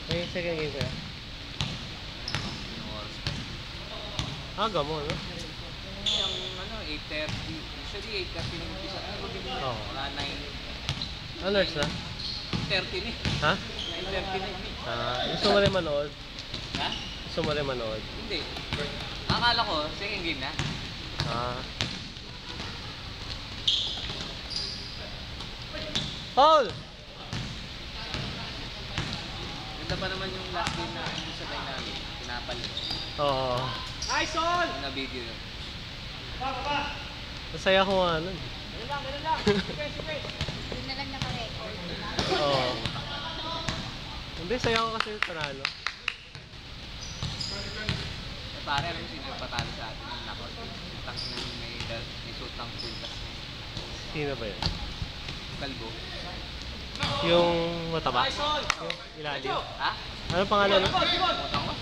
May second game kaya? Aga mo, no? Yung ano, 8:30. Usually 8:30 na umpisa. Oo. Mga 9. Alerts na? 30 na. Ha? 9:30 na. Gusto mo rin manood? Ha? Gusto mo rin manood? Hindi. Akala ko, second game na. Paul! Ganda pa naman yung last game na sa Dynamic. Pinapalit. Oo. Nice all! Yung na-video yun. Masaya ko nga nun. Ganun lang. Sige. Doon na lang naka-record. Oo. Hindi, saya ko kasi panalo. Pare, alam mo sino yung patalo sa atin yung knockout. Tang na may sutang puntas. Sino ba yun? Kalbo. Yung mataba? Yung ilalim? Ha? Ano pangalan no? Mutang mo?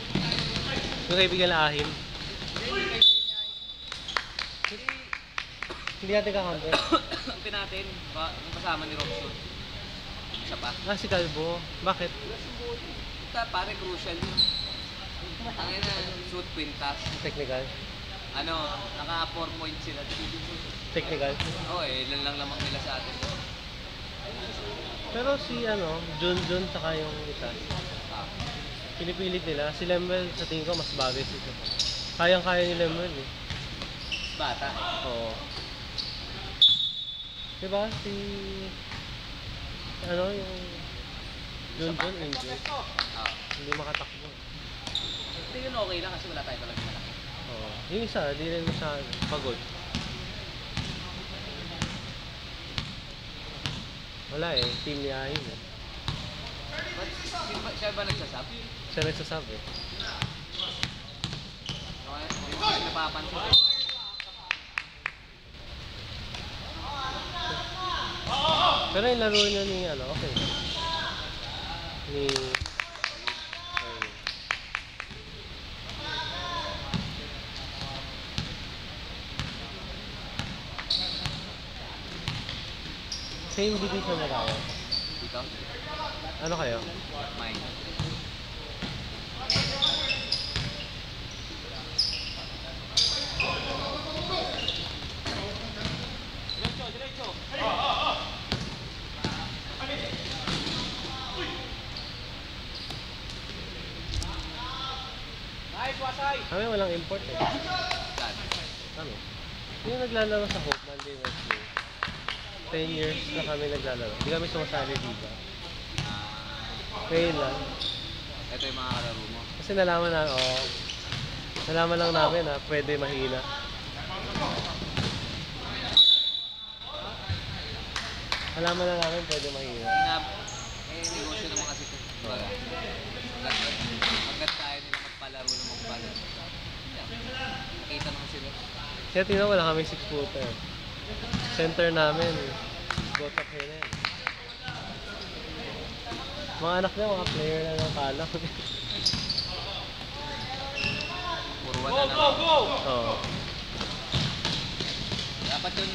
Yung kaibigan na Ahim? Hindi natin kakampi. Kampi natin. Yung kasama ni Robson. Isa pa. Si Calvo. Bakit? Pare, crucial yun. Ang ina, shoot quintas. Technical? Ano, naka 4 points sila. Technical? Oo ilan lang lamang nila sa atin. Pero si Junjun saka yung isa. Pinipilit nila. Si Lemwell sa tingin ko mas bagay sito. Kayang-kaya ni Lemwell eh. Bata. Oo. Diba si... yung... Junjun, injured. Hindi makatakbo. Hindi yun okay lang kasi wala tayo talaga malaki. Oo. Yung isa, di rin masyado pagod. Wala eh, team niya yun eh. Siya ba nagsasab? Siya nagsasab eh. Okay, hindi ko kasi napapansin. Pero yung laro niya ni okay. Ni... Same division na tayo. Dito? Ano kayo? Mine. Diretso. Nice, Wasay! Kami walang import eh. Saan? Kami. Yung naglalaro sa Hope Monday, Wednesday. 10 years na kami naglalaro. Hindi kami sumasali dito. Ngayon lang. Ito yung mga kalaro mo. Kasi nalaman lang namin na pwede mahina. Nalaman lang namin pwede mahina. Negosyo naman kasi ito. Hanggat tayo nila magpalaro na magpalaro. Nakita naman sila. Kaya tingnan wala kami 6-footer. Center namin, got up here na yan. Mga anak niya, mga player na ng kalak. Puruan na naman. Oo. Dapat yun,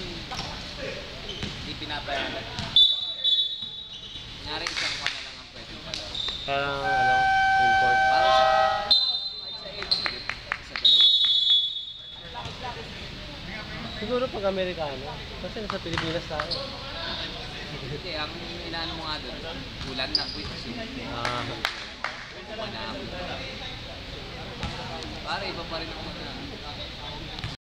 hindi pinapayagan. Kunyari isang one na lang ang pwedeng palaro. Parang, import. Para sa edge, sa dalawa. Siguro pag Amerikano, kasi nasa Pilipinas tayo. Hindi, ang inaano mo nga doon, ulan ng quit. Manahapon. Para iba pa rin ang mga